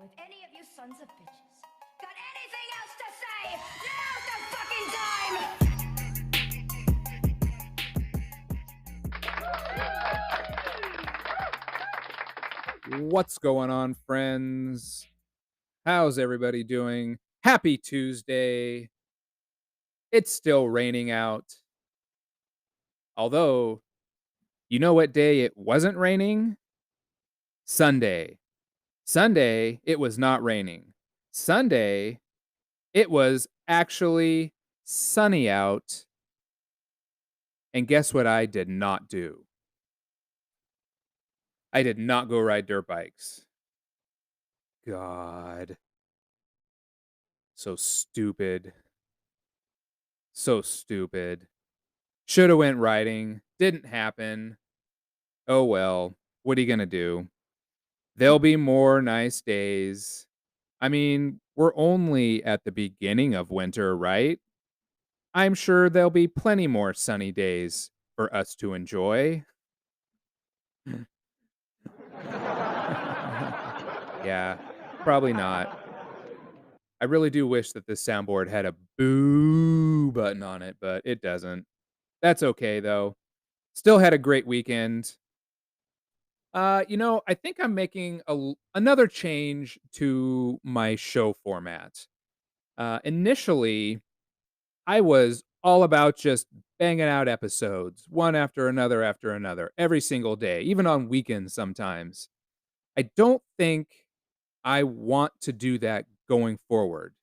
if any of you sons of bitches got anything else to say, now's the fucking time! What's going on, friends? How's everybody doing? Happy Tuesday. It's still raining out. Although, you know what day it wasn't raining? Sunday. Sunday, it was not raining. Sunday, it was actually sunny out. And guess what I did not do? I did not go ride dirt bikes. God. So stupid. So stupid. Shoulda went riding. Didn't happen. Oh well. What are you gonna do? There'll be more nice days. I mean, we're only at the beginning of winter, right? I'm sure there'll be plenty more sunny days for us to enjoy. Yeah, probably not. I really do wish that this soundboard had a boo button on it, but it doesn't. That's okay though. Still had a great weekend. I think I'm making another change to my show format. Initially, I was all about just banging out episodes, one after another, every single day, even on weekends sometimes. I don't think I want to do that going forward.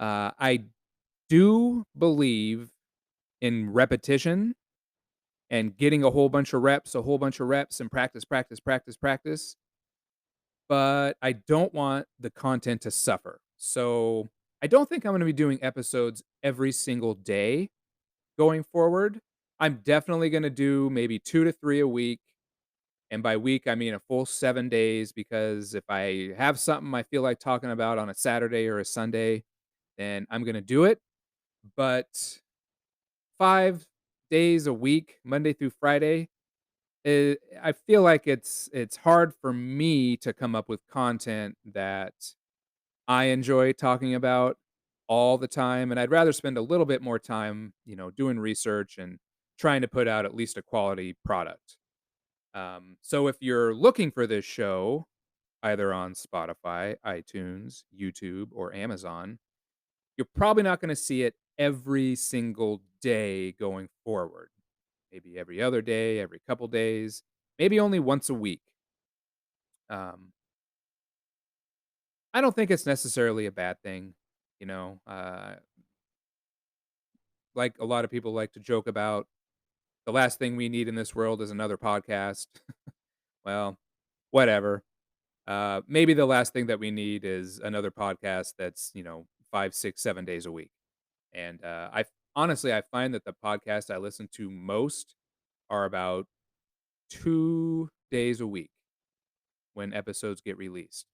I do believe in repetition and getting a whole bunch of reps, and practice, practice, practice, practice. But I don't want the content to suffer. So I don't think I'm going to be doing episodes every single day going forward. I'm definitely going to do maybe 2 to 3 a week. And by week, I mean a full 7 days, because if I have something I feel like talking about on a Saturday or a Sunday, then I'm going to do it. But 5 days a week, Monday through Friday, I feel like it's hard for me to come up with content that I enjoy talking about all the time, and I'd rather spend a little bit more time, doing research and trying to put out at least a quality product. So if you're looking for this show, either on Spotify, iTunes, YouTube, or Amazon, you're probably not going to see it every single day going forward. Maybe every other day, every couple days, maybe only once a week. Um, I don't think it's necessarily a bad thing. You know, like a lot of people like to joke about, the last thing we need in this world is another podcast. Well, whatever. Maybe the last thing that we need is another podcast that's 5, 6, 7 days a week. And I honestly, I find that the podcasts I listen to most are about 2 days a week when episodes get released,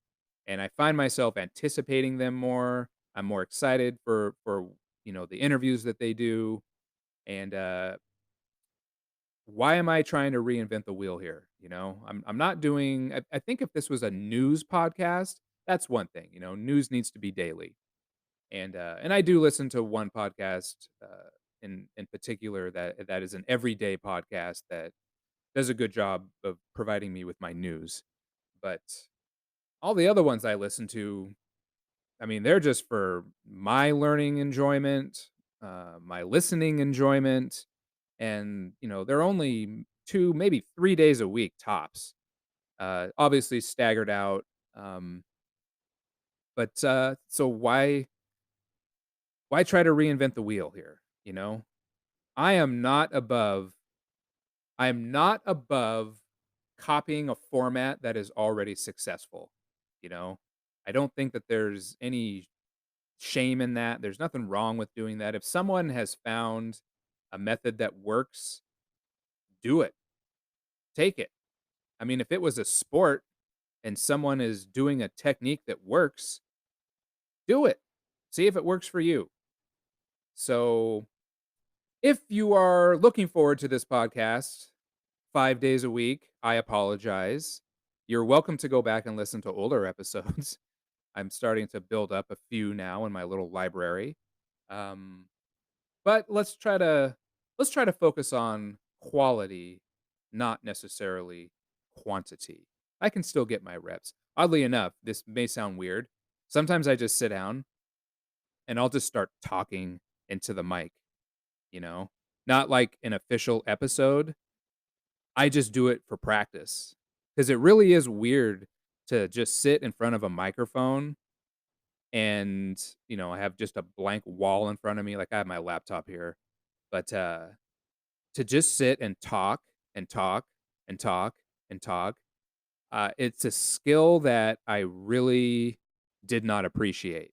and I find myself anticipating them more. I'm more excited for the interviews that they do, and why am I trying to reinvent the wheel here? I'm not doing. I think if this was a news podcast, that's one thing. News needs to be daily, and I do listen to one podcast in particular that is an everyday podcast that does a good job of providing me with my news, but all the other ones I listen to, I mean, they're just for my learning enjoyment, my listening enjoyment, and they're only 2, maybe 3 days a week tops. Obviously staggered out. Um, but so why try to reinvent the wheel here? I am not above. I am not above copying a format that is already successful. You know, I don't think that there's any shame in that. There's nothing wrong with doing that. If someone has found a method that works, do it. Take it. I mean, if it was a sport and someone is doing a technique that works, do it. See if it works for you. So, if you are looking forward to this podcast 5 days a week, I apologize. You're welcome to go back and listen to older episodes. I'm starting to build up a few now in my little library. Um, but let's try to focus on quality, not necessarily quantity. I can still get my reps. Oddly enough, this may sound weird. Sometimes I just sit down and I'll just start talking into the mic, you know? Not like an official episode. I just do it for practice. Because it really is weird to just sit in front of a microphone and, I have just a blank wall in front of me, like, I have my laptop here, but, to just sit and talk, and talk, and talk, and talk, it's a skill that I really did not appreciate,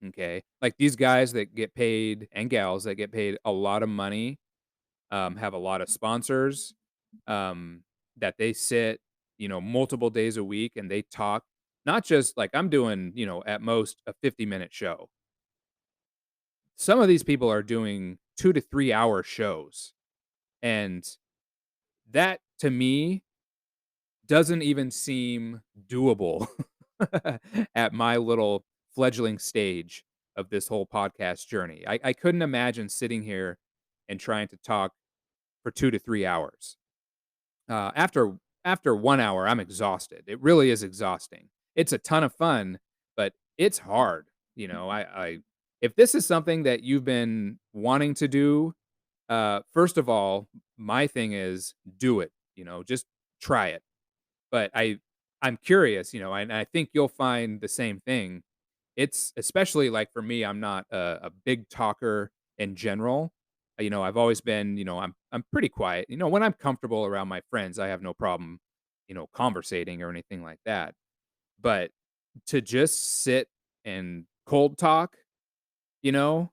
okay? Like, these guys that get paid and gals that get paid a lot of money, have a lot of sponsors, um, that they sit, multiple days a week and they talk, not just like I'm doing, at most a 50-minute show. Some of these people are doing 2 to 3 hour shows, and that to me doesn't even seem doable at my little fledgling stage of this whole podcast journey. I couldn't imagine sitting here and trying to talk for 2 to 3 hours. After 1 hour, I'm exhausted. It really is exhausting. It's a ton of fun, but it's hard, I if this is something that you've been wanting to do, first of all, my thing is do it, just try it. But I'm curious, and I think you'll find the same thing. It's especially like for me, I'm not a big talker in general. I've always been, I'm pretty quiet. When I'm comfortable around my friends, I have no problem, conversating or anything like that. But to just sit and cold talk, you know,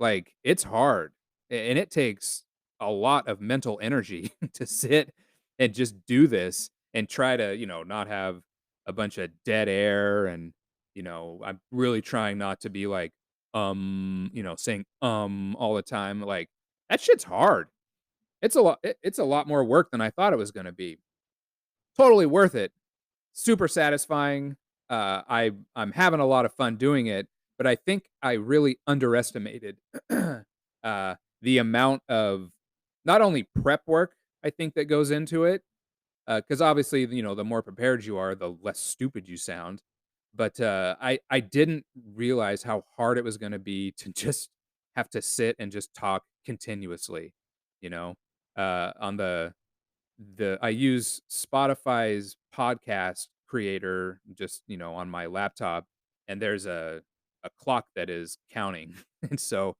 like it's hard and it takes a lot of mental energy to sit and just do this and try to, not have a bunch of dead air and, I'm really trying not to be like, saying, all the time. Like that shit's hard. It's a lot more work than I thought it was going to be. Totally worth it. Super satisfying. I'm having a lot of fun doing it, but I think I really underestimated the amount of not only prep work I think that goes into it, because obviously the more prepared you are, the less stupid you sound. But I didn't realize how hard it was going to be to just have to sit and just talk continuously. You know, on the I use Spotify's podcast creator just, on my laptop, and there's a clock that is counting. And so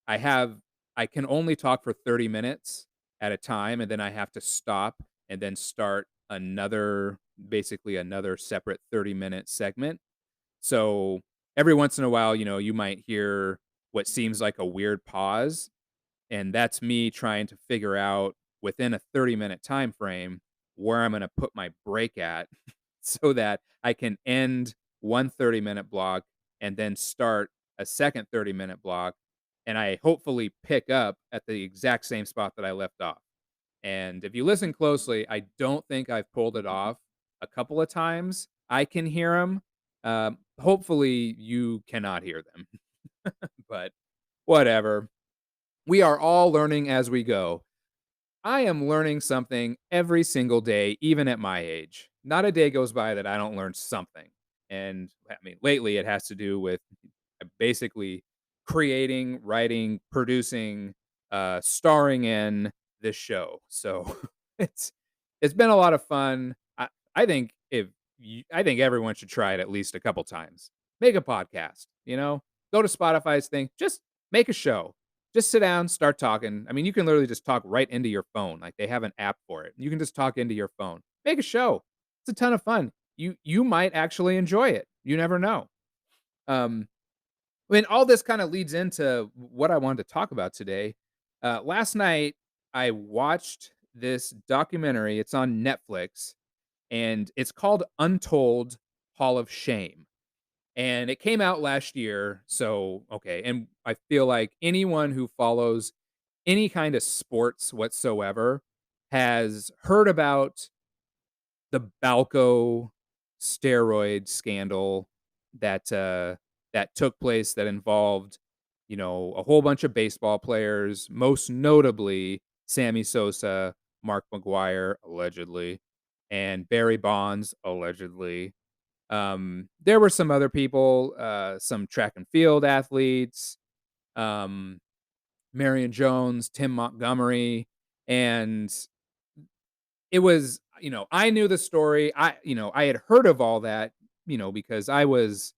I have I can only talk for 30 minutes at a time, and then I have to stop and then start another basically another separate 30-minute segment. So every once in a while, you might hear what seems like a weird pause, and that's me trying to figure out within a 30-minute time frame where I'm gonna put my break at so that I can end one 30-minute block and then start a second 30-minute block, and I hopefully pick up at the exact same spot that I left off. And if you listen closely, I don't think I've pulled it off a couple of times. I can hear them. Hopefully you cannot hear them, but whatever. We are all learning as we go. I am learning something every single day, even at my age. Not a day goes by that I don't learn something. And I mean, lately it has to do with basically creating, writing, producing, starring in this show. So it's it's been a lot of fun. I think I think everyone should try it at least a couple times. Make a podcast, go to Spotify's thing, just make a show. Just sit down, start talking. I mean, you can literally just talk right into your phone. Like they have an app for it. You can just talk into your phone. Make a show. It's a ton of fun. You might actually enjoy it. You never know. Um, I mean, all this kind of leads into what I wanted to talk about today. Last night, I watched this documentary. It's on Netflix, and it's called Untold Hall of Shame. And it came out last year. So, okay. And I feel like anyone who follows any kind of sports whatsoever has heard about the Balco steroid scandal. that that took place that involved, a whole bunch of baseball players, most notably Sammy Sosa, Mark McGuire, allegedly, and Barry Bonds, allegedly. There were some other people, some track and field athletes, um, Marion Jones, Tim Montgomery, and it was, I knew the story. I had heard of all that, because I was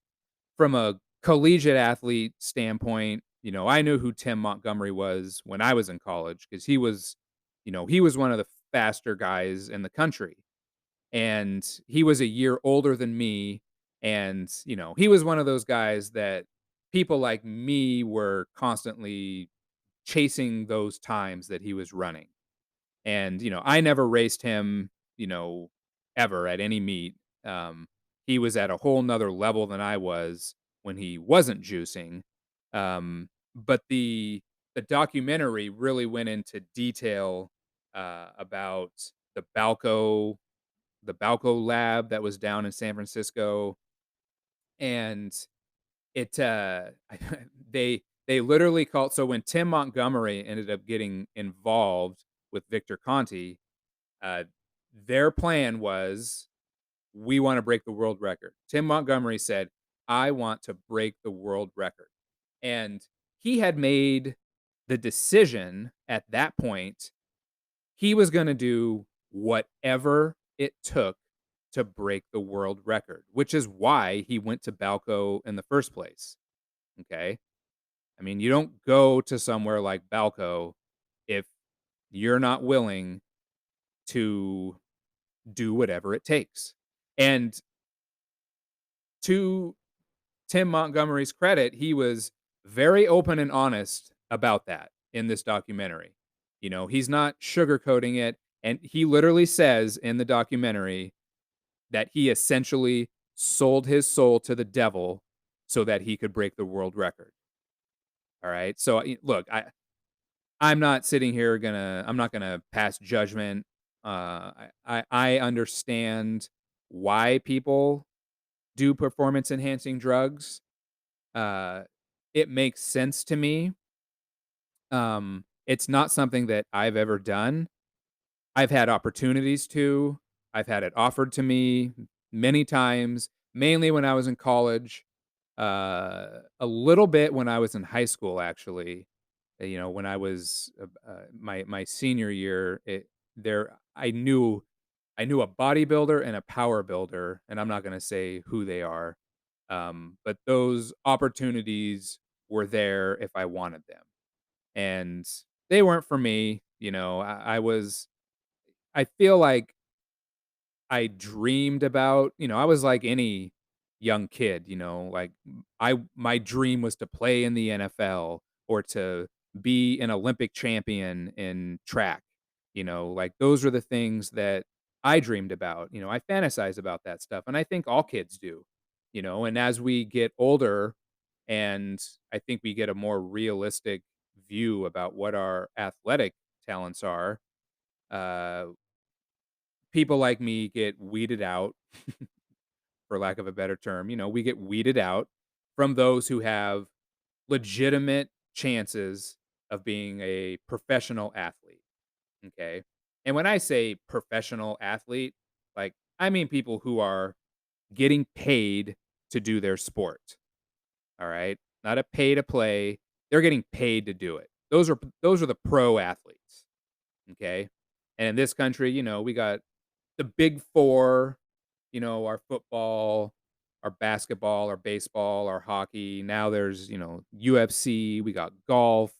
from a collegiate athlete standpoint, I knew who Tim Montgomery was when I was in college because he was one of the faster guys in the country. And he was a year older than me. And, he was one of those guys that people like me were constantly chasing those times that he was running. And, I never raced him, you know, ever at any meet. He was at a whole nother level than I was when he wasn't juicing. But the documentary really went into detail about the Balco the Balco lab that was down in San Francisco, and it they literally called so when Tim Montgomery ended up getting involved with Victor Conti, uh, their plan was, "We wanna break the world record." Tim Montgomery said, "I want to break the world record." And he had made the decision at that point, he was gonna do whatever it took to break the world record, which is why he went to Balco in the first place, okay? I mean, you don't go to somewhere like Balco if you're not willing to do whatever it takes. And to Tim Montgomery's credit, he was very open and honest about that in this documentary. He's not sugarcoating it. And he literally says in the documentary that he essentially sold his soul to the devil so that he could break the world record. All right. So look, I'm not sitting here I'm not gonna pass judgment. I understand why people do performance enhancing drugs. Uh, it makes sense to me. It's not something that I've ever done. I've had opportunities to. I've had it offered to me many times, mainly when I was in college, a little bit when I was in high school, actually. When I was my senior year, there I knew a bodybuilder and a power builder, and I'm not going to say who they are, but those opportunities were there if I wanted them, and they weren't for me. I feel like I dreamed about, I was like any young kid, like my dream was to play in the NFL or to be an Olympic champion in track. Like those are the things that I dreamed about. I fantasize about that stuff and I think all kids do. And as we get older and I think we get a more realistic view about what our athletic talents are, uh people like me get weeded out, for lack of a better term. We get weeded out from those who have legitimate chances of being a professional athlete. Okay. And when I say professional athlete, like I mean people who are getting paid to do their sport. All right. Not a pay to play. They're getting paid to do it. Those are the pro athletes. Okay. And in this country, we got the big four, our football, our basketball, our baseball, our hockey. Now there's, UFC, we got golf,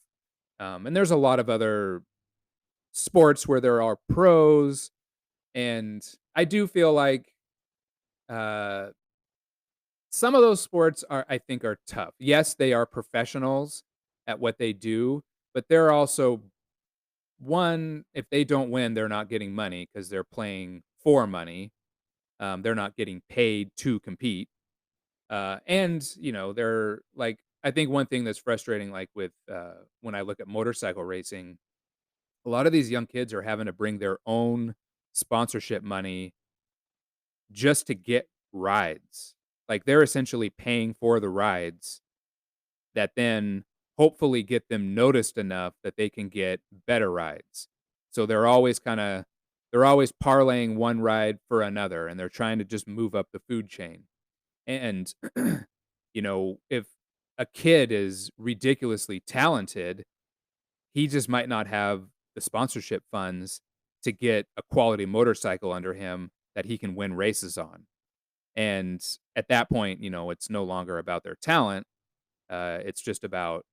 and there's a lot of other sports where there are pros. And I do feel like uh, some of those sports I think, are tough. Yes, they are professionals at what they do, but they're also one, if they don't win, they're not getting money because they're playing for money. They're not getting paid to compete. And, they're like, I think one thing that's frustrating, like with when I look at motorcycle racing, a lot of these young kids are having to bring their own sponsorship money just to get rides. Like, they're essentially paying for the rides that then hopefully get them noticed enough that they can get better rides. So they're always parlaying one ride for another, and they're trying to just move up the food chain. And, if a kid is ridiculously talented, he just might not have the sponsorship funds to get a quality motorcycle under him that he can win races on. And at that point, it's no longer about their talent. It's just about,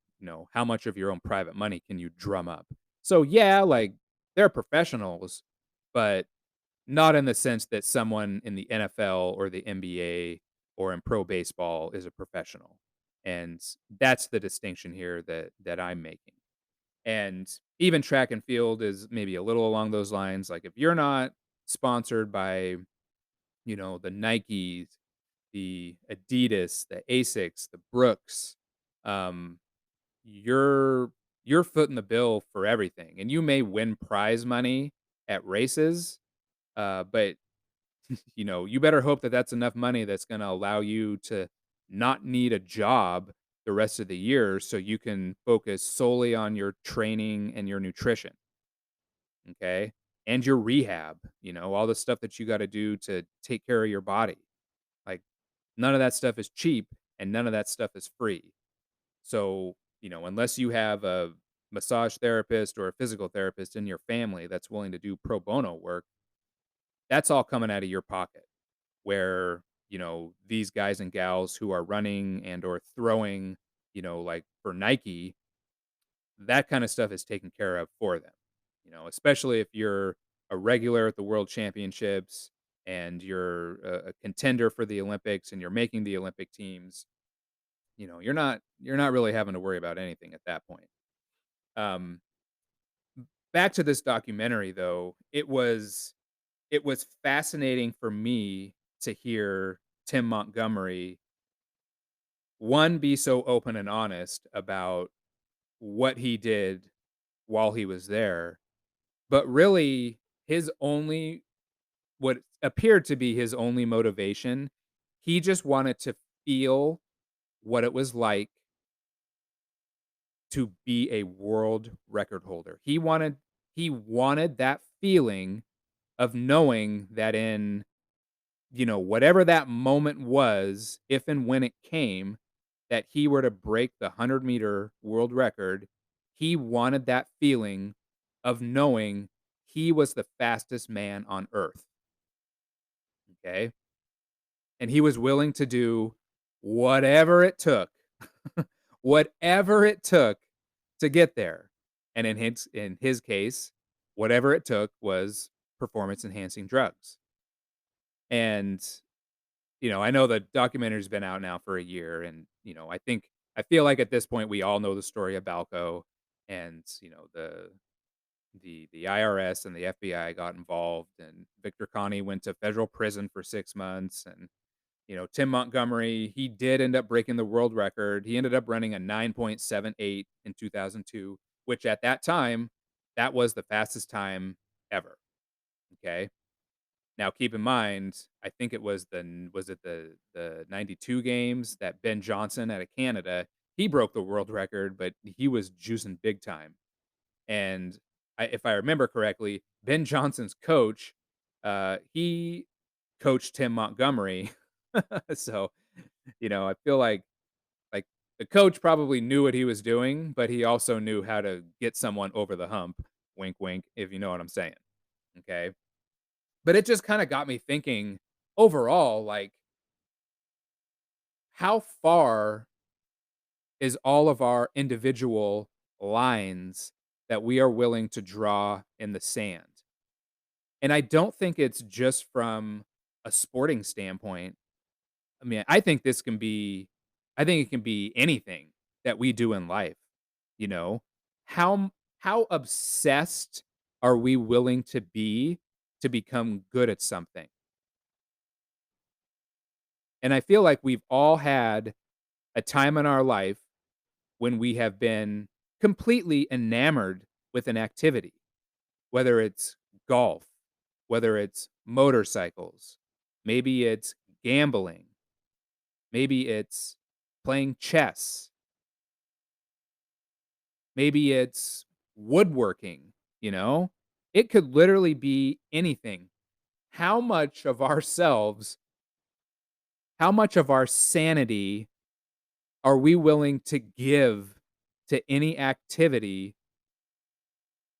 how much of your own private money can you drum up. So yeah, like they're professionals, but not in the sense that someone in the NFL or the NBA or in pro baseball is a professional. And that's the distinction here that I'm making. And even track and field is maybe a little along those lines. Like if you're not sponsored by, the Nikes, the Adidas, the Asics, the Brooks, um, you're you're footing the bill for everything. And you may win prize money at races, but you better hope that that's enough money that's going to allow you to not need a job the rest of the year so you can focus solely on your training and your nutrition, okay? And your rehab, all the stuff that you got to do to take care of your body. Like none of that stuff is cheap and none of that stuff is free. So, unless you have a massage therapist or a physical therapist in your family that's willing to do pro bono work, that's all coming out of your pocket. Where, these guys and gals who are running and or throwing, like for Nike, that kind of stuff is taken care of for them. Especially if you're a regular at the world championships and you're a contender for the Olympics and you're making the Olympic teams, you're not really having to worry about anything at that point. Um, Back to this documentary though, it was fascinating for me to hear Tim Montgomery, one, be so open and honest about what he did while he was there, but really his only what appeared to be his only motivation, he just wanted to feel what it was like to be a world record holder. He wanted that feeling of knowing that in, whatever that moment was, if and when it came, that he were to break the 100-meter world record, he wanted that feeling of knowing he was the fastest man on earth, okay? And he was willing to do whatever it took, whatever it took to get there. And in his case, whatever it took was performance enhancing drugs. And I know the documentary's been out now for a year, and I feel like at this point we all know the story of Balco, and the IRS and the FBI got involved, and Victor Connie went to federal prison for 6 months, and Tim Montgomery, he did end up breaking the world record. He ended up running a 9.78 in 2002, which at that time, that was the fastest time ever. Okay. Now keep in mind, I think it was the 92 games that Ben Johnson out of Canada, he broke the world record, but he was juicing big time. And if I remember correctly, Ben Johnson's coach, he coached Tim Montgomery. So, I feel like the coach probably knew what he was doing, but he also knew how to get someone over the hump. Wink, wink, if you know what I'm saying. Okay. But it just kind of got me thinking overall, like, how far is all of our individual lines that we are willing to draw in the sand? And I don't think it's just from a sporting standpoint. I mean, I think it can be anything that we do in life, you know? How obsessed are we willing to be to become good at something? And I feel like we've all had a time in our life when we have been completely enamored with an activity, whether it's golf, whether it's motorcycles, maybe it's gambling, Maybe it's playing chess. Maybe it's woodworking, you know? It could literally be anything. How much of ourselves, how much of our sanity are we willing to give to any activity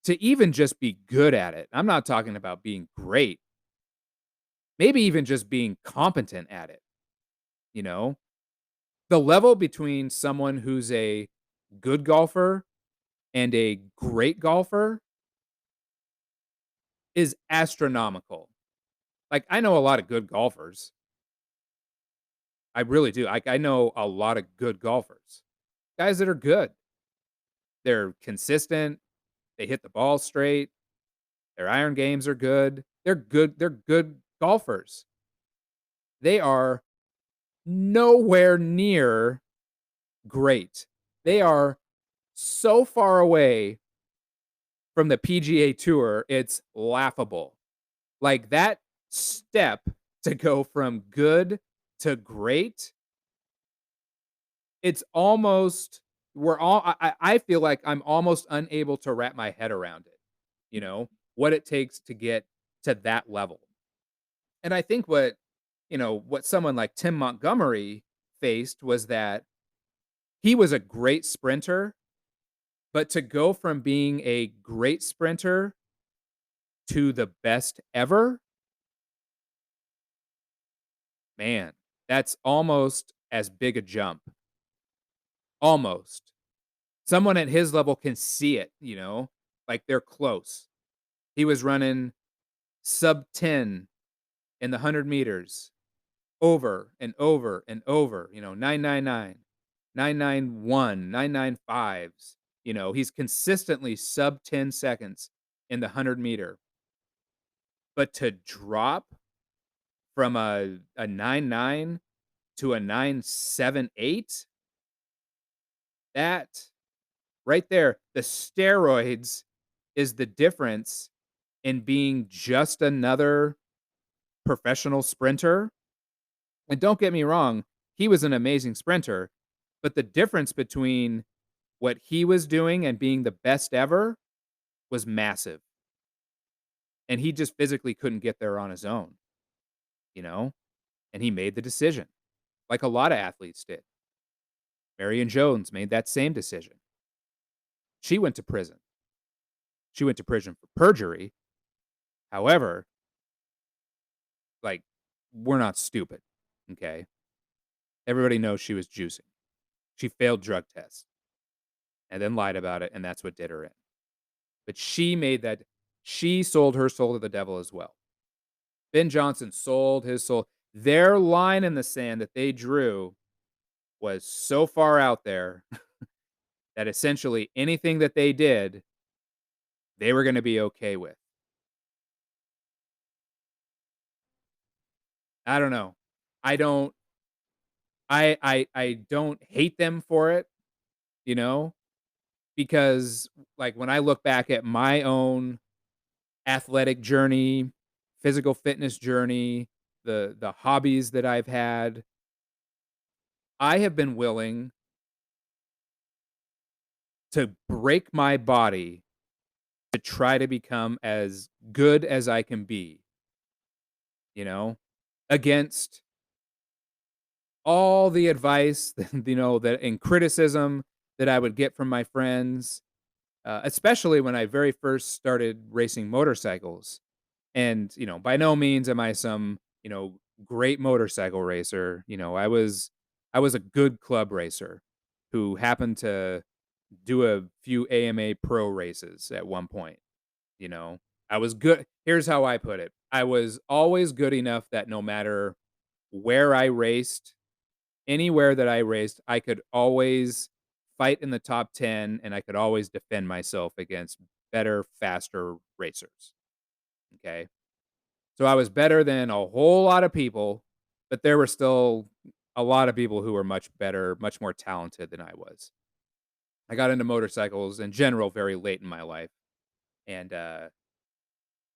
to even just be good at it? I'm not talking about being great, maybe even just being competent at it, you know? The level between someone who's a good golfer and a great golfer is astronomical. Like, I know a lot of good golfers. I really do. I know a lot of good golfers. Guys that are good. They're consistent, they hit the ball straight, their iron games are good. They're good golfers. They are nowhere near great. They are so far away from the PGA Tour, it's laughable. Like, that step to go from good to great, it's almost we're all I feel like I'm almost unable to wrap my head around it, what it takes to get to that level. And I think what someone like Tim Montgomery faced was that he was a great sprinter, but to go from being a great sprinter to the best ever, man, that's almost as big a jump. Almost. Someone at his level can see it, like they're close. He was running sub 10 in the 100 meters over and over and over, 999, 991, 995s. He's consistently sub 10 seconds in the 100 meter. But to drop from a 99 to a 978, that right there, the steroids is the difference in being just another professional sprinter. And don't get me wrong, he was an amazing sprinter, but the difference between what he was doing and being the best ever was massive. And he just physically couldn't get there on his own, you know? And he made the decision, like a lot of athletes did. Marion Jones made that same decision. She went to prison. She went to prison for perjury. However, like, we're not stupid, okay? Everybody knows she was juicing. She failed drug tests and then lied about it, and that's what did her in. But she sold her soul to the devil as well. Ben Johnson sold his soul. Their line in the sand that they drew was so far out there that essentially anything that they did, they were gonna be okay with. I don't know. I don't I don't hate them for it, you know, because, like, when I look back at my own athletic journey, physical fitness journey, the hobbies that I've had, I have been willing to break my body to try to become as good as I can be, you know, against all the advice, that and criticism that I would get from my friends, especially when I very first started racing motorcycles. And, by no means am I some, great motorcycle racer. I was a good club racer who happened to do a few AMA pro races at one point, you know. I was good. Here's how I put it. I was always good enough that no matter where I raced, anywhere that I raced, I could always fight in the top 10 and I could always defend myself against better, faster racers. Okay. So I was better than a whole lot of people, but there were still a lot of people who were much better, much more talented than I was. I got into motorcycles in general very late in my life, and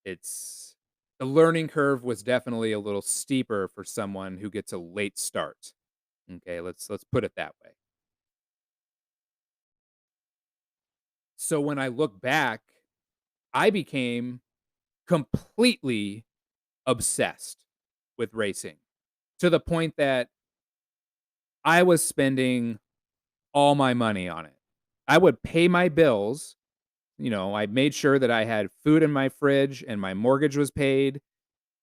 it's the learning curve was definitely a little steeper for someone who gets a late start. Okay, let's put it that way. So when I look back, I became completely obsessed with racing to the point that I was spending all my money on it. I would pay my bills, I made sure that I had food in my fridge and my mortgage was paid,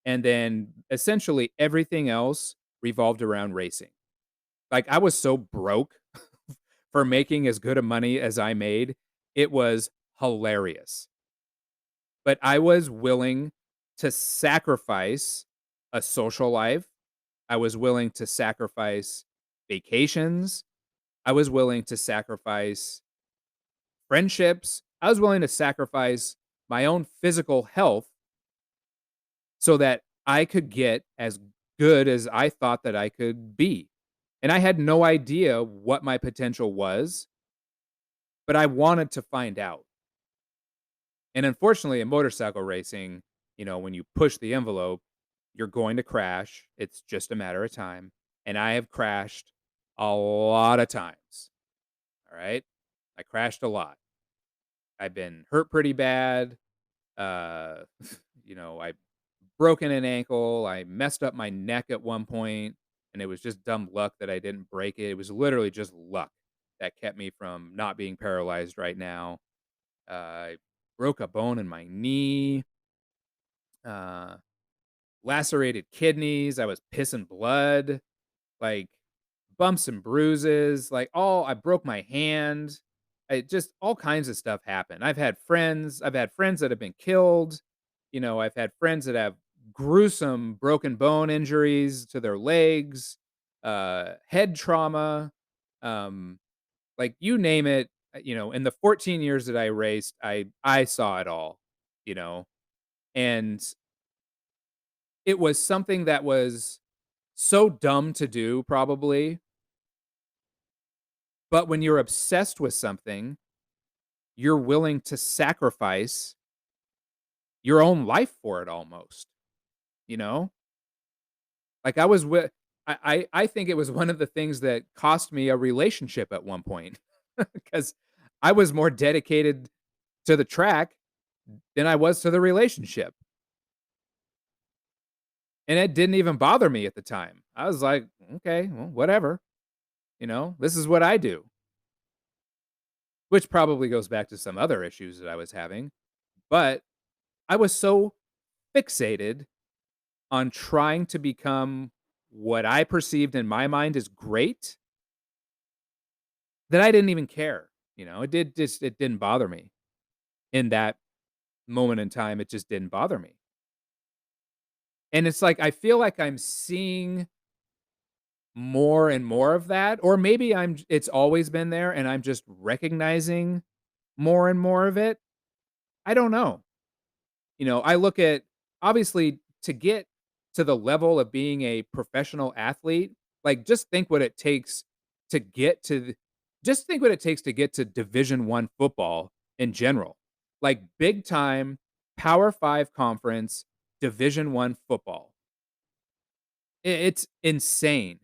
and then essentially everything else revolved around racing. Like, I was so broke for making as good a money as I made, it was hilarious. But I was willing to sacrifice a social life. I was willing to sacrifice vacations. I was willing to sacrifice friendships. I was willing to sacrifice my own physical health so that I could get as good as I thought that I could be. And I had no idea what my potential was, but I wanted to find out. And unfortunately, in motorcycle racing, when you push the envelope, you're going to crash. It's just a matter of time. And I have crashed a lot of times. All right. I crashed a lot. I've been hurt pretty bad. Uh, I broken an ankle. I messed up my neck at one point, and it was just dumb luck that I didn't break it. It was literally just luck that kept me from not being paralyzed right now. I broke a bone in my knee. Uh, Lacerated kidneys. I was pissing blood. Like, bumps and bruises, like, all I broke my hand. I just all kinds of stuff happened. I've had friends that have been killed. I've had friends that have gruesome broken bone injuries to their legs, head trauma, um, like, you name it, in the 14 years that I raced, I saw it all, you know, and it was something that was so dumb to do probably. But when you're obsessed with something, you're willing to sacrifice your own life for it almost, you know? Like, I was with I think it was one of the things that cost me a relationship at one point because I was more dedicated to the track than I was to the relationship, and it didn't even bother me at the time. I was like, "Okay, well, whatever, this is what I do," which probably goes back to some other issues that I was having, but I was so fixated on trying to become what I perceived in my mind as great that I didn't even care. It didn't bother me in that moment in time. It just didn't bother me. And it's like I feel like I'm seeing more and more of that, or maybe it's always been there and I'm just recognizing more and more of it. I don't know. I look at, obviously, to get to the level of being a professional athlete, like, to get to th just think what it takes to get to Division I football in general. Like, big time Power 5 conference Division I football. It's insane.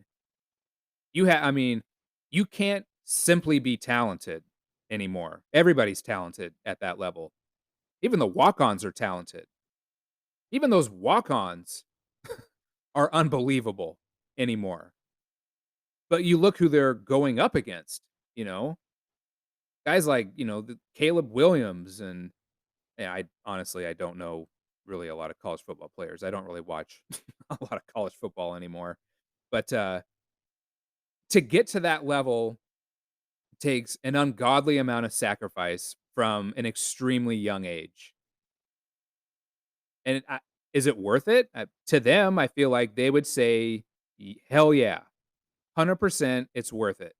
I mean, you can't simply be talented anymore. Everybody's talented at that level. Even the walk-ons are talented. Even those walk-ons are unbelievable anymore. But you look who they're going up against, you know? Guys like, the Caleb Williams, and yeah, I don't know really a lot of college football players. I don't really watch a lot of college football anymore. But to get to that level takes an ungodly amount of sacrifice from an extremely young age. And is it worth it? To them, I feel like they would say, Hell yeah, 100% it's worth it."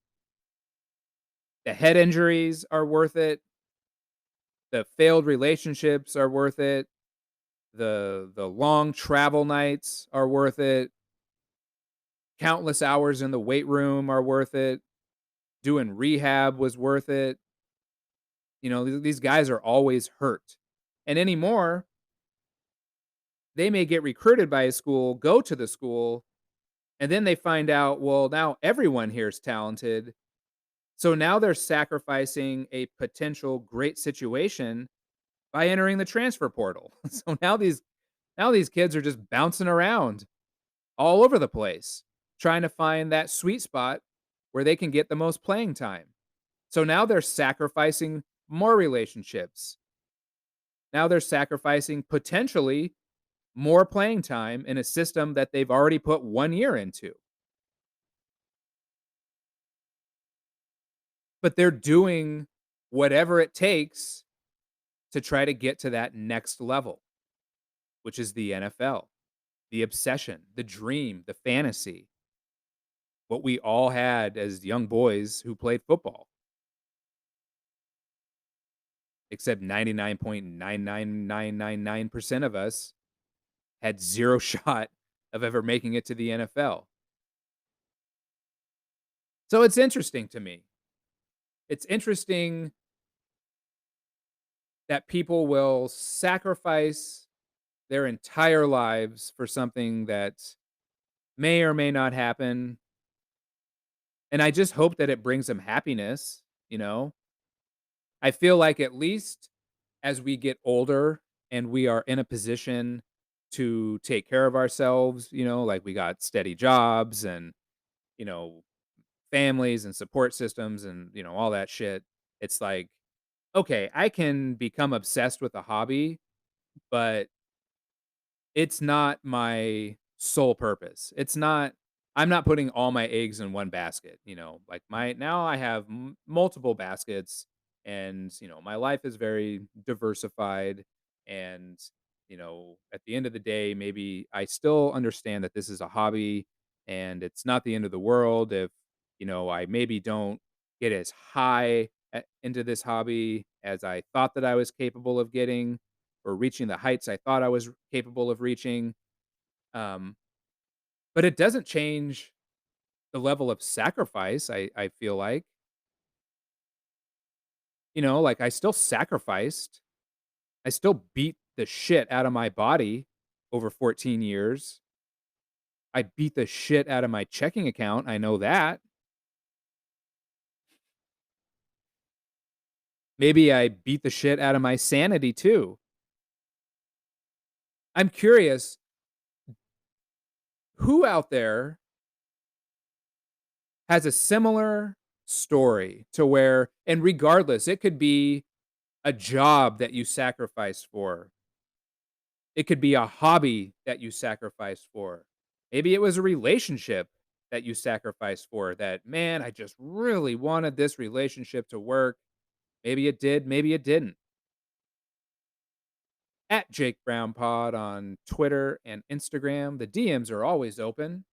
The head injuries are worth it. The failed relationships are worth it. The long travel nights are worth it. Countless hours in the weight room are worth it. Doing rehab was worth it. These guys are always hurt. And anymore, they may get recruited by a school, go to the school, And then they find out, well, now everyone here is talented. So now they're sacrificing a potential great situation by entering the transfer portal. So now these kids are just bouncing around all over the place, trying to find that sweet spot where they can get the most playing time. So now they're sacrificing more relationships. Now they're sacrificing potentially more playing time in a system that they've already put 1 year into. But they're doing whatever it takes to try to get to that next level, which is the NFL, the obsession, the dream, the fantasy, what we all had as young boys who played football, except 99.99999% of us had 0 shot of ever making it to the NFL. So it's interesting to me. It's interesting that people will sacrifice their entire lives for something that may or may not happen, and I just hope that it brings them happiness, you know? I feel like at least as we get older and we are in a position to take care of ourselves, like we got steady jobs and, you know, families and support systems and, all that shit. It's like, okay, I can become obsessed with a hobby, but it's not my sole purpose. I'm not putting all my eggs in one basket, like my now I have multiple baskets and, my life is very diversified and, at the end of the day, maybe I still understand that this is a hobby and it's not the end of the world if, I maybe don't get as high into this hobby as I thought that I was capable of getting or reaching the heights I thought I was capable of reaching. Um, but it doesn't change the level of sacrifice. I feel like, like I still sacrificed. I still beat the shit out of my body over 14 years. I beat the shit out of my checking account. I know that. Maybe I beat the shit out of my sanity too. I'm curious, who out there has a similar story to where, and regardless, it could be a job that you sacrificed for. It could be a hobby that you sacrificed for. Maybe it was a relationship that you sacrificed for that, man, I just really wanted this relationship to work. Maybe it did, maybe it didn't. At Jake Brown Pod on Twitter and Instagram. The DMs are always open.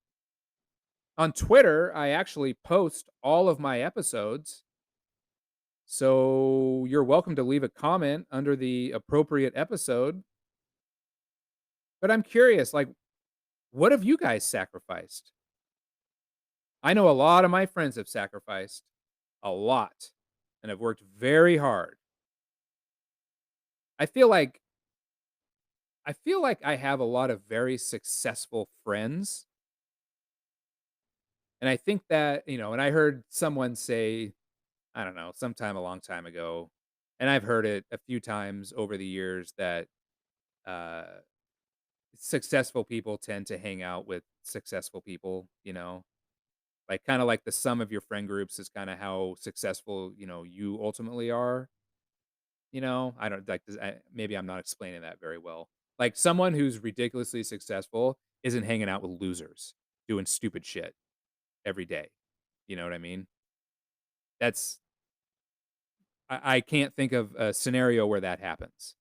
On Twitter, I actually post all of my episodes. So you're welcome to leave a comment under the appropriate episode. But I'm curious, like, what have you guys sacrificed? I know a lot of my friends have sacrificed a lot and have worked very hard. I feel like I have a lot of very successful friends. And I think that, and I heard someone say, I don't know, sometime a long time ago, and I've heard it a few times over the years that uh successful people tend to hang out with successful people, like kind of like the sum of your friend groups is kind of how successful, you ultimately are. I don't like this. Maybe I'm not explaining that very well. Like someone who's ridiculously successful isn't hanging out with losers doing stupid shit every day. You know what I mean? That's I can't think of a scenario where that happens.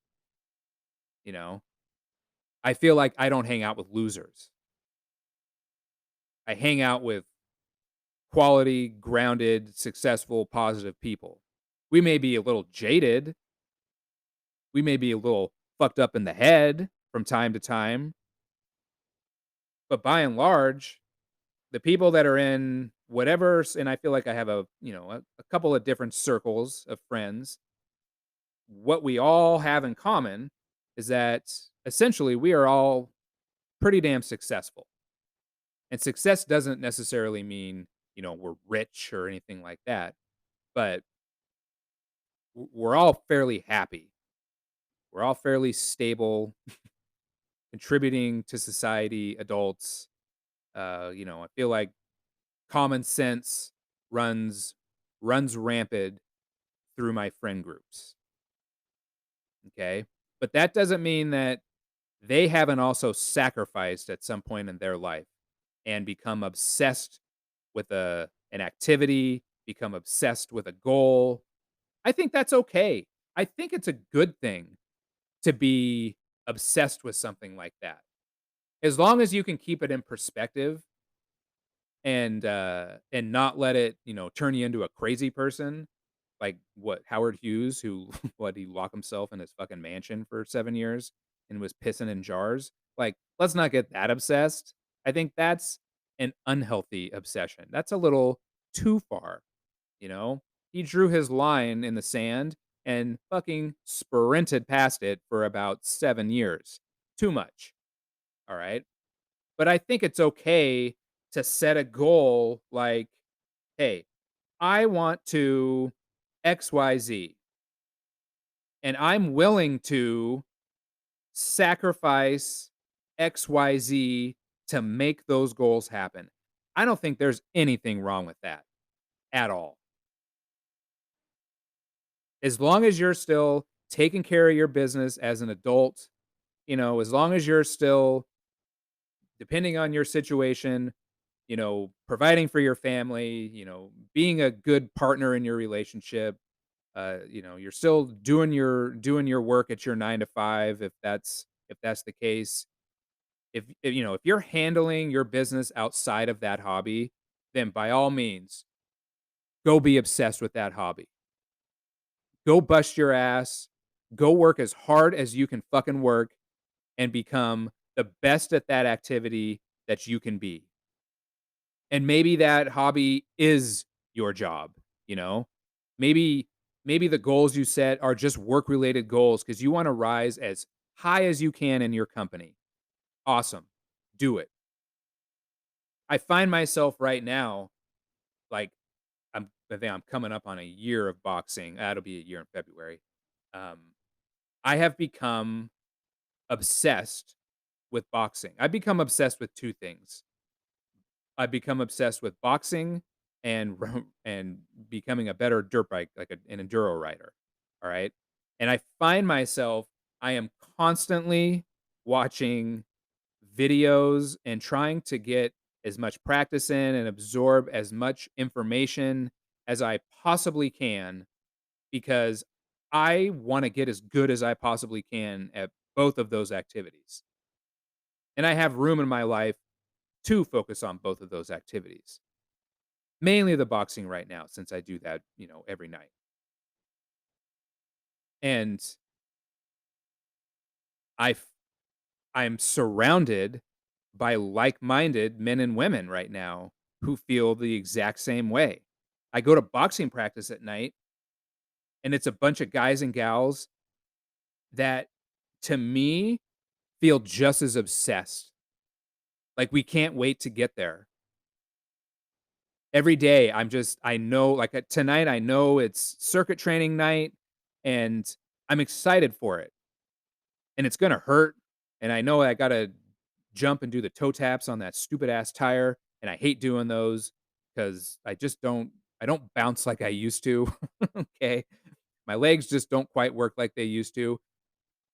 You know, I feel like I don't hang out with losers. I hang out with quality, grounded, successful, positive people. We may be a little jaded. We may be a little fucked up in the head from time to time, but by and large, the people that are in and I feel like I have a couple of different circles of friends. What we all have in common is that essentially we are all pretty damn successful. And success doesn't necessarily mean, we're rich or anything like that, but we're all fairly happy. We're all fairly stable, contributing to society, adults. I feel like common sense runs runs rampant through my friend groups. Okay. But that doesn't mean that they haven't also sacrificed at some point in their life and become obsessed with an activity, become obsessed with a goal. I think that's okay. I think it's a good thing to be obsessed with something like that. As long as you can keep it in perspective and not let it, turn you into a crazy person, like what Howard Hughes, who what he locked himself in his fucking mansion for 7 years and was pissing in jars. Like, let's not get that obsessed. I think that's an unhealthy obsession. That's a little too far, you know? He drew his line in the sand and fucking sprinted past it for about 7 years. Too much, all right? But I think it's okay to set a goal like, "Hey, I want to XYZ, and I'm willing to sacrifice XYZ to make those goals happen." I don't think there's anything wrong with that at all. As long as you're still taking care of your business as an adult, as long as you're still, depending on your situation, providing for your family, being a good partner in your relationship, you're still doing your work at your 9 to 5 if that's the case. If you're handling your business outside of that hobby, then by all means, go be obsessed with that hobby. Go bust your ass. Go work as hard as you can fucking work and become the best at that activity that you can be. And maybe that hobby is your job, you know? Maybe maybe the goals you set are just work-related goals because you wanna rise as high as you can in your company. Awesome. Do it. I find myself right now, like, I think I'm coming up on a year of boxing. It'll be a year in February. Um, I have become obsessed with boxing. I've become obsessed with 2 things. I've become obsessed with boxing and and becoming a better dirt bike, like an enduro rider. All right. And I find myself, I am constantly watching videos and trying to get as much practice in and absorb as much information as I possibly can because I want to get as good as I possibly can at both of those activities. And I have room in my life to focus on both of those activities. Mainly the boxing right now since I do that, every night. And I f I'm surrounded by like-minded men and women right now who feel the exact same way. I go to boxing practice at night, and it's a bunch of guys and gals that, to me, feel just as obsessed. Like, we can't wait to get there. Every day, I know, like, tonight, I know it's circuit training night, and I'm excited for it. And it's gonna hurt, and I know I gotta jump and do the toe taps on that stupid ass tire, and I hate doing those because I don't bounce like I used to, okay? My legs just don't quite work like they used to,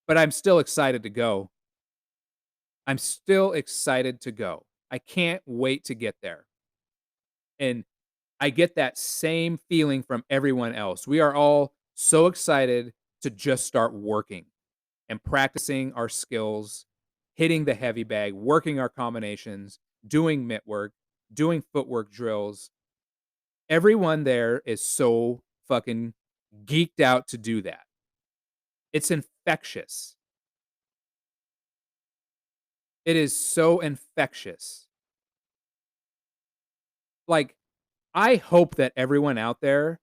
but I'm still excited to go. I'm still excited to go. I can't wait to get there, and I get that same feeling from everyone else. We are all so excited to just start working and practicing our skills, hitting the heavy bag, working our combinations, doing mitt work, doing footwork drills. Everyone there is so fucking geeked out to do that. It's infectious. It is so infectious. Like, I hope that everyone out there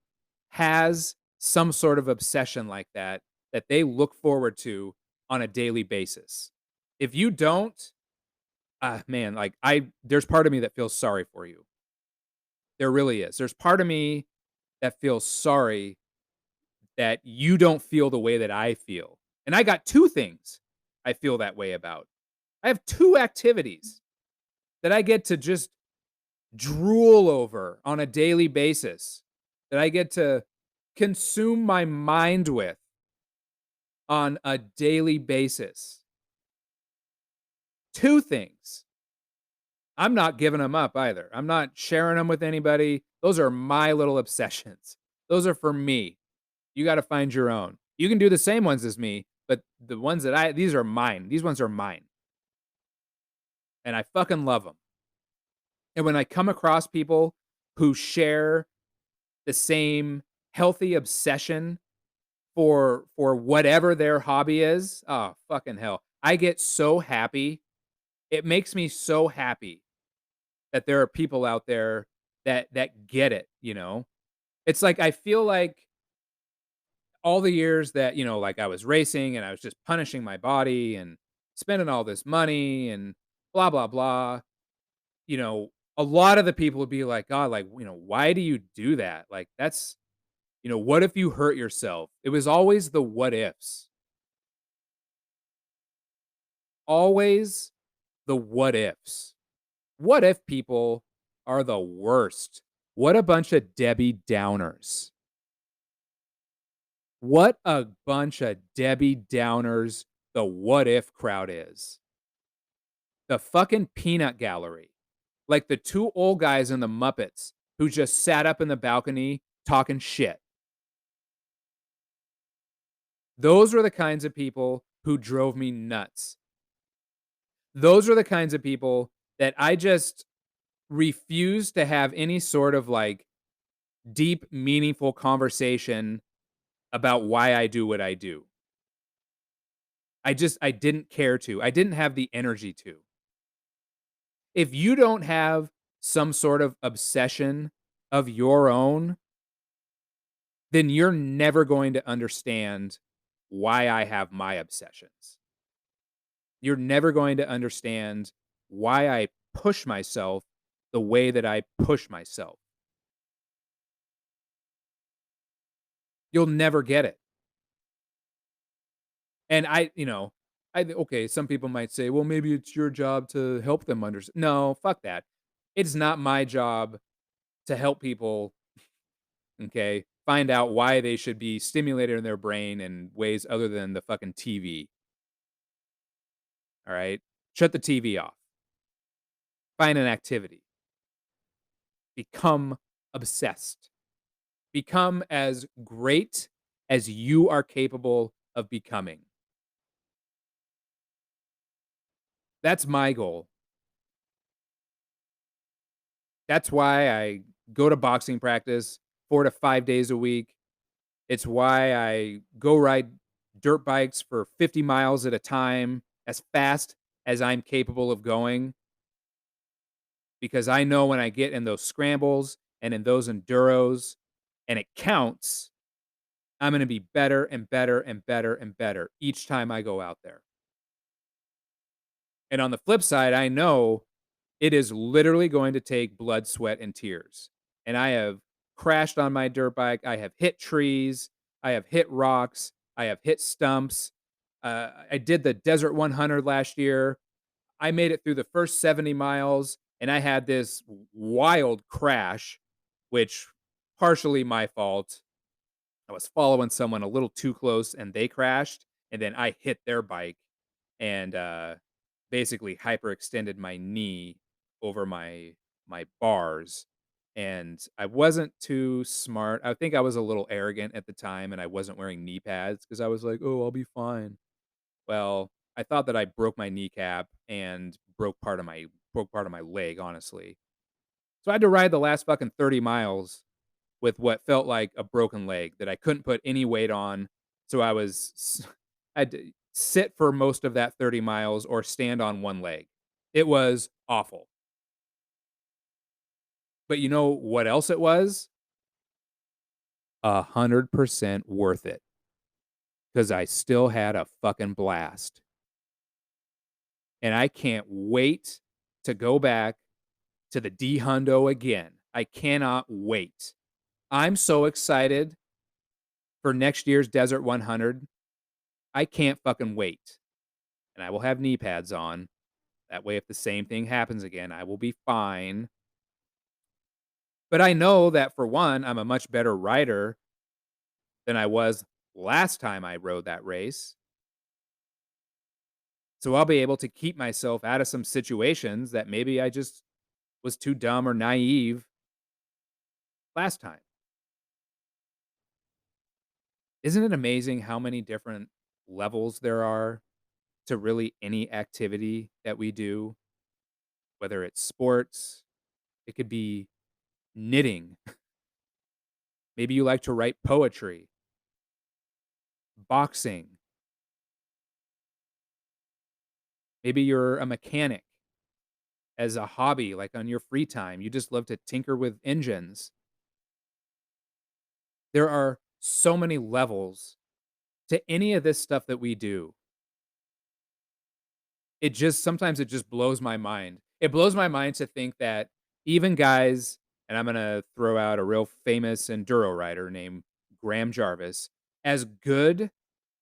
has some sort of obsession like that they look forward to on a daily basis. If you don't, Man, like, there's part of me that feels sorry for you. There really is. There's part of me that feels sorry that you don't feel the way that I feel. And I got 2 things I feel that way about. I have 2 activities that I get to just drool over on a daily basis, that I get to consume my mind with on a daily basis. 2 things. I'm not giving them up either. I'm not sharing them with anybody. Those are my little obsessions. Those are for me. You gotta find your own. You can do the same ones as me, but the ones that these are mine. These ones are mine, and I fucking love them. And when I come across people who share the same healthy obsession for whatever their hobby is, oh, fucking hell. I get so happy. It makes me so happy that there are people out there that get it, you know? It's like I feel like all the years that, like I was racing and I was just punishing my body and spending all this money and blah blah blah, a lot of the people would be like, "God, like, why do you do that? Like that's, what if you hurt yourself?" It was always the what ifs. Always the what ifs. What if people are the worst? What a bunch of Debbie Downers. What a bunch of Debbie Downers the what if crowd is. The fucking peanut gallery. Like the 2 old guys in the Muppets who just sat up in the balcony talking shit. Those were the kinds of people who drove me nuts. Those are the kinds of people that I just refuse to have any sort of like deep, meaningful conversation about why I do what I do. I didn't care to. I didn't have the energy to. If you don't have some sort of obsession of your own, then you're never going to understand why I have my obsessions. You're never going to understand why I push myself the way that I push myself. You'll never get it. And okay, some people might say, well, maybe it's your job to help them understand. No, fuck that. It's not my job to help people, okay, find out why they should be stimulated in their brain in ways other than the fucking TV. All right. Shut the TV off. Find an activity. Become obsessed. Become as great as you are capable of becoming. That's my goal. That's why I go to boxing practice 4 to 5 days a week. It's why I go ride dirt bikes for 50 miles at a time as fast as I'm capable of going, because I know when I get in those scrambles and in those enduros and it counts, I'm gonna be better and better and better and better each time I go out there. And on the flip side, I know it is literally going to take blood, sweat, and tears. And I have crashed on my dirt bike. I have hit trees. I have hit rocks. I have hit stumps. I did the Desert 100 last year. I made it through the first 70 miles and I had this wild crash, which partially my fault. I was following someone a little too close and they crashed. And then I hit their bike and basically hyperextended my knee over my bars, and I wasn't too smart. I think I was a little arrogant at the time, and I wasn't wearing knee pads because I was like, "Oh, I'll be fine." Well, I thought that I broke my kneecap and broke part of my leg, honestly. So I had to ride the last fucking 30 miles with what felt like a broken leg that I couldn't put any weight on. So I had to sit for most of that 30 miles or stand on one leg. It was awful. But you know what else it was? 100% worth it because I still had a fucking blast. And I can't wait. to go back to the D Hundo again. I cannot wait. I'm so excited for next year's Desert 100. I can't fucking wait. And I will have knee pads on. That way, if the same thing happens again, I will be fine. But I know that for one, I'm a much better rider than I was last time I rode that race. So I'll be able to keep myself out of some situations that maybe I just was too dumb or naive last time. Isn't it amazing how many different levels there are to really any activity that we do? Whether it's sports, it could be knitting. Maybe you like to write poetry, boxing. Maybe you're a mechanic as a hobby, like on your free time. You just love to tinker with engines. There are so many levels to any of this stuff that we do. It just sometimes it just blows my mind. It blows my mind to think that even guys, and I'm gonna throw out a real famous enduro rider named Graham Jarvis, as good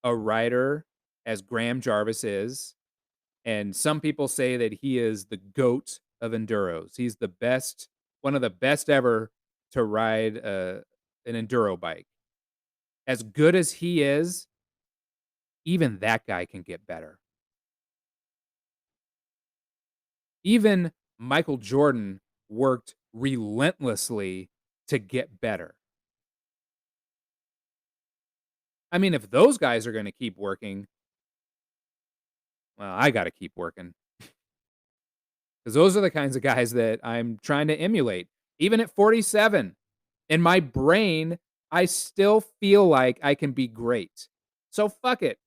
a rider as Graham Jarvis is, and some people say that he is the GOAT of enduros. He's the best, one of the best ever to ride an enduro bike. As good as he is, even that guy can get better. Even Michael Jordan worked relentlessly to get better. I mean, if those guys are going to keep working, well, I got to keep working because those are the kinds of guys that I'm trying to emulate. Even at 47, in my brain, I still feel like I can be great. So fuck it.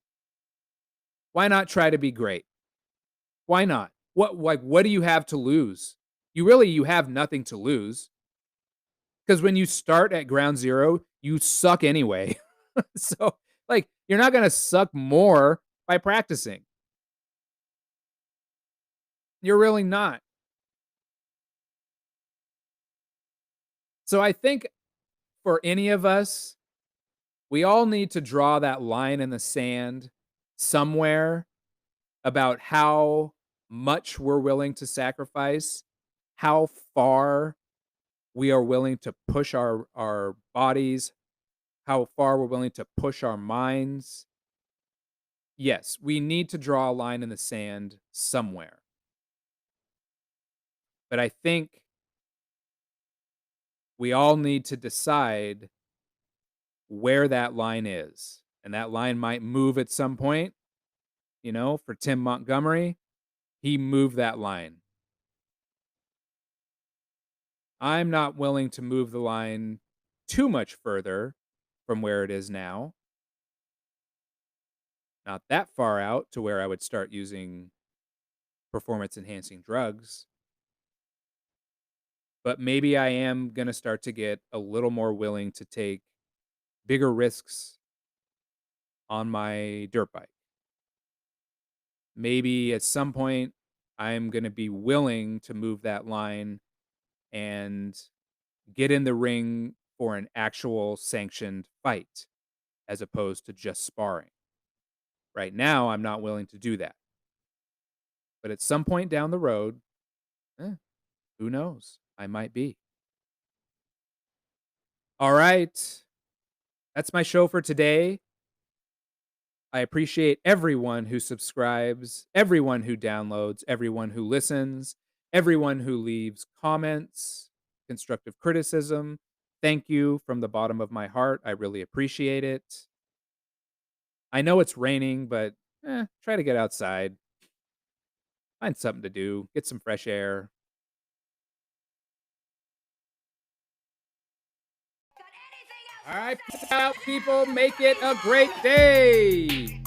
Why not try to be great? Why not? What do you have to lose? You have nothing to lose. Because when you start at ground zero, you suck anyway. So, like, you're not gonna suck more by practicing. You're really not. So I think for any of us, we all need to draw that line in the sand somewhere about how much we're willing to sacrifice, how far we are willing to push our bodies, how far we're willing to push our minds. Yes, we need to draw a line in the sand somewhere. But I think we all need to decide where that line is. And that line might move at some point. For Tim Montgomery, he moved that line. I'm not willing to move the line too much further from where it is now. Not that far out to where I would start using performance enhancing drugs. But maybe I am going to start to get a little more willing to take bigger risks on my dirt bike. Maybe at some point I'm going to be willing to move that line and get in the ring for an actual sanctioned fight as opposed to just sparring. Right now, I'm not willing to do that. But at some point down the road, eh, who knows? I might be. All right. That's my show for today. I appreciate everyone who subscribes, everyone who downloads, everyone who listens, everyone who leaves comments, constructive criticism. Thank you from the bottom of my heart. I really appreciate it. I know it's raining, but try to get outside, find something to do, get some fresh air. Got anything else All to right, say? peace out, people. Make it a great day.